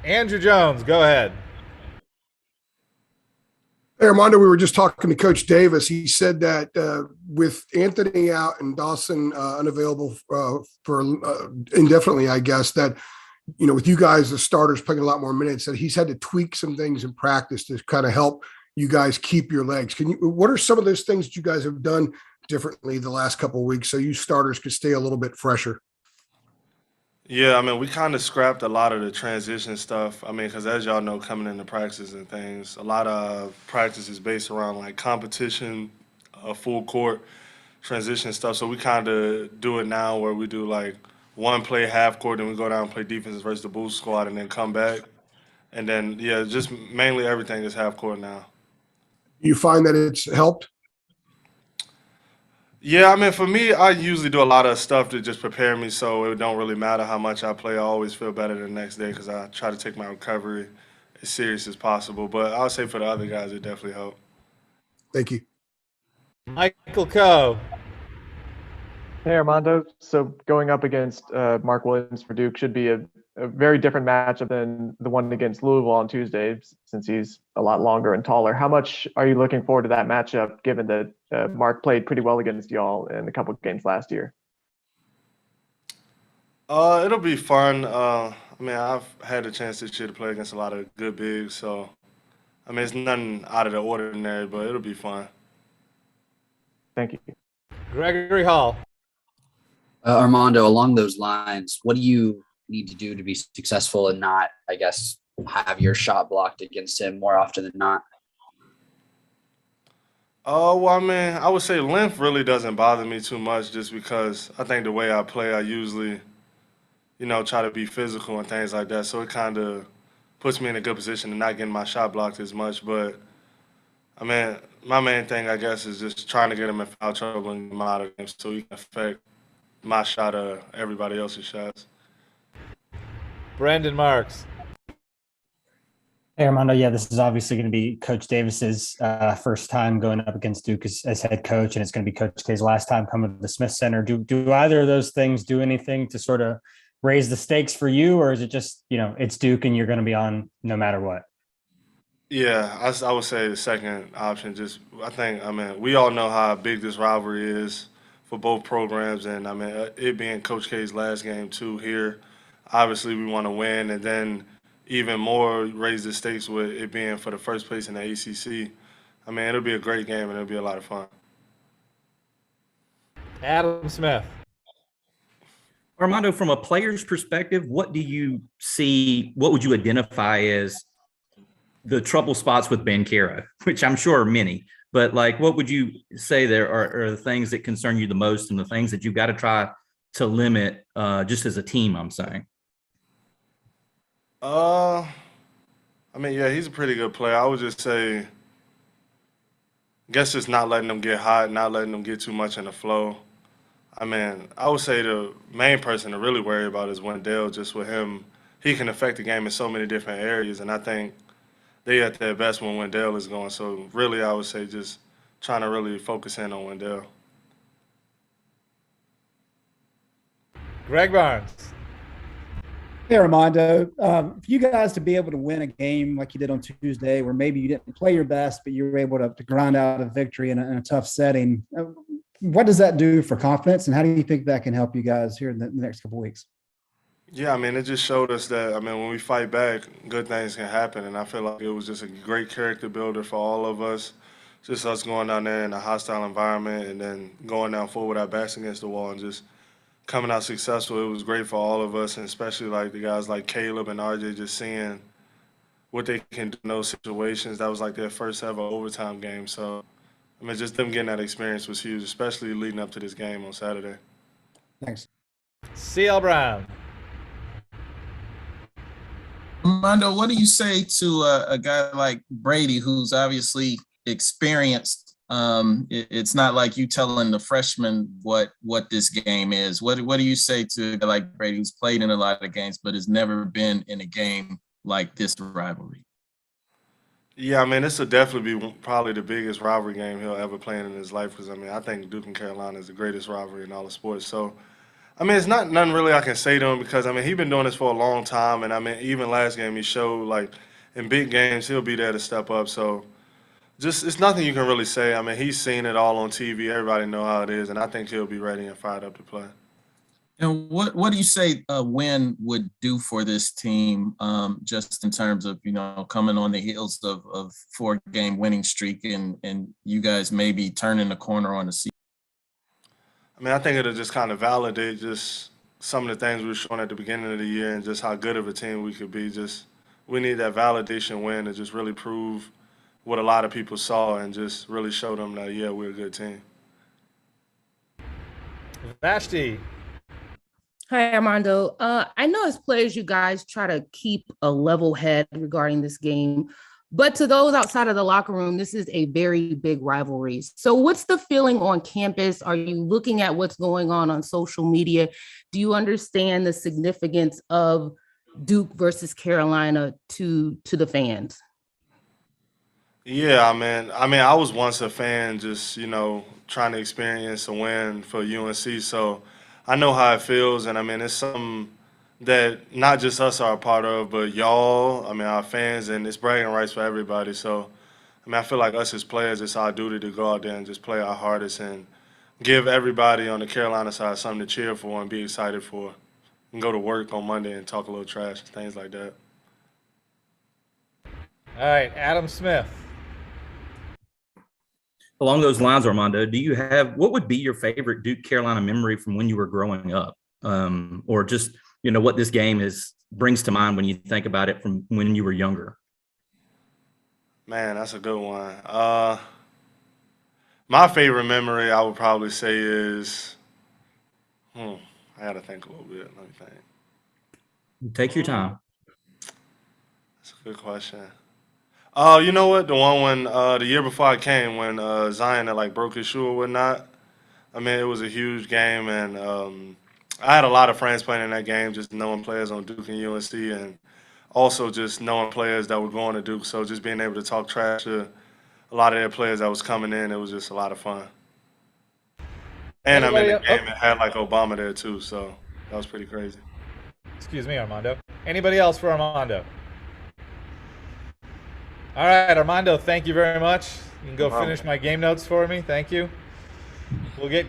Andrew Jones, go ahead. Hey, Armando, we were just talking to Coach Davis. He said that with Anthony out and Dawson unavailable for indefinitely, I guess, that, with you guys, the starters playing a lot more minutes, that he's had to tweak some things in practice to kind of help you guys keep your legs. What are some of those things that you guys have done differently the last couple of weeks so you starters could stay a little bit fresher? Yeah, I mean, we kind of scrapped a lot of the transition stuff. I mean, because as y'all know, coming into practice and things, a lot of practice is based around like competition, full court transition stuff. So we kind of do it now where we do like one play half court, then we go down and play defense versus the boost squad, and then come back. And then yeah, just mainly everything is half court now. Do you find that it's helped? Yeah, I mean, for me, I usually do a lot of stuff to just prepare me, so it don't really matter how much I play. I always feel better the next day because I try to take my recovery as serious as possible. But I would say for the other guys, it definitely helped. Thank you. Michael Coe. Hey, Armando. So going up against Mark Williams for Duke should be a very different matchup than the one against Louisville on Tuesday, since he's a lot longer and taller. How much are you looking forward to that matchup, given that Mark played pretty well against y'all in a couple of games last year? It'll be fun. I mean, I've had a chance this year to play against a lot of good bigs, so I mean, it's nothing out of the ordinary, but it'll be fun. Thank you. Gregory Hall. Armando, along those lines, what do you need to do to be successful and not, I guess, have your shot blocked against him more often than not? Oh, well, I mean, I would say length really doesn't bother me too much just because I think the way I play, I usually, try to be physical and things like that. So it kind of puts me in a good position to not getting my shot blocked as much. But I mean, my main thing, I guess, is just trying to get him in foul trouble and get him out of games so he can affect my shot or everybody else's shots. Brandon Marks. Hey, Armando. Yeah, this is obviously going to be Coach Davis's first time going up against Duke as head coach, and it's going to be Coach K's last time coming to the Smith Center. Do either of those things do anything to sort of raise the stakes for you, or is it just it's Duke and you're going to be on no matter what? Yeah, I would say the second option. Just I think I mean we all know how big this rivalry is for both programs, and I mean it being Coach K's last game too here. Obviously, we want to win, and then even more raise the stakes with it being for the first place in the ACC. I mean it'll be a great game and it'll be a lot of fun. Adam Smith. Armando, from a player's perspective, what do you see? What would you identify as the trouble spots with Bankera, which I'm sure are many, but like, what would you say there are the things that concern you the most and the things that you've got to try to limit just as a team, I'm saying? Uh, I mean yeah, he's a pretty good player. I would just say, guess just not letting them get hot, not letting them get too much in the flow. I mean, I would say the main person to really worry about is Wendell. Just with him, he can affect the game in so many different areas, and I think they at their best when Wendell is going. So really, I would say just trying to really focus in on Wendell. Greg Barnes. Hey, Armando, for you guys to be able to win a game like you did on Tuesday, where maybe you didn't play your best, but you were able to grind out a victory in a tough setting, what does that do for confidence, and how do you think that can help you guys here in the next couple of weeks? Yeah, I mean, it just showed us that, I mean, when we fight back, good things can happen. And I feel like it was just a great character builder for all of us. Just us going down there in a hostile environment and then going down forward with our backs against the wall and just coming out successful. It was great for all of us, and especially like the guys like Caleb and RJ just seeing what they can do in those situations. That was like their first ever overtime game. So, I mean, just them getting that experience was huge, especially leading up to this game on Saturday. Thanks. CL Brown. Armando, what do you say to a guy like Brady, who's obviously experienced? It's not like you telling the freshman what this game is. What do you say to a guy like Brady, who's played in a lot of games but has never been in a game like this rivalry? Yeah, I mean, this will definitely be probably the biggest rivalry game he'll ever play in his life because, I mean, I think Duke and Carolina is the greatest rivalry in all of sports. So, I mean, it's not nothing really I can say to him because I mean he's been doing this for a long time, and I mean even last game he showed like in big games he'll be there to step up. So just it's nothing you can really say. I mean he's seen it all on TV. Everybody know how it is, and I think he'll be ready and fired up to play. And what do you say a win would do for this team, just in terms of, coming on the heels of 4-game winning streak and you guys maybe turning the corner on the season? I mean, I think it'll just kind of validate just some of the things we were showing at the beginning of the year and just how good of a team we could be. Just we need that validation win to just really prove what a lot of people saw and just really show them that, yeah, we're a good team. Vashti. Hi, Armando. I know as players, you guys try to keep a level head regarding this game, but to those outside of the locker room, this is a very big rivalry. So what's the feeling on campus? Are you looking at what's going on social media? Do you understand the significance of Duke versus Carolina to the fans? Yeah, I was once a fan just, trying to experience a win for UNC. So I know how it feels. And I mean, it's something that not just us are a part of, but y'all, our fans, and it's bragging rights for everybody. So, I feel like us as players, it's our duty to go out there and just play our hardest and give everybody on the Carolina side something to cheer for and be excited for and go to work on Monday and talk a little trash and things like that. All right, Adam Smith. Along those lines, Armando, what would be your favorite Duke Carolina memory from when you were growing up? Or just, what this game brings to mind when you think about it from when you were younger? Man, that's a good one. My favorite memory I would probably say is, I gotta think a little bit. Let me think. Take your time. That's a good question. Oh, you know what? The one when the year before I came, when Zion had broke his shoe or whatnot. It was a huge game, and I had a lot of friends playing in that game, just knowing players on Duke and UNC, and also just knowing players that were going to Duke. So just being able to talk trash to a lot of their players that was coming in, it was just a lot of fun. And the game it had Obama there too, so that was pretty crazy. Excuse me, Armando. Anybody else for Armando? All right, Armando, thank you very much. You can go finish my game notes for me. Thank you. We'll get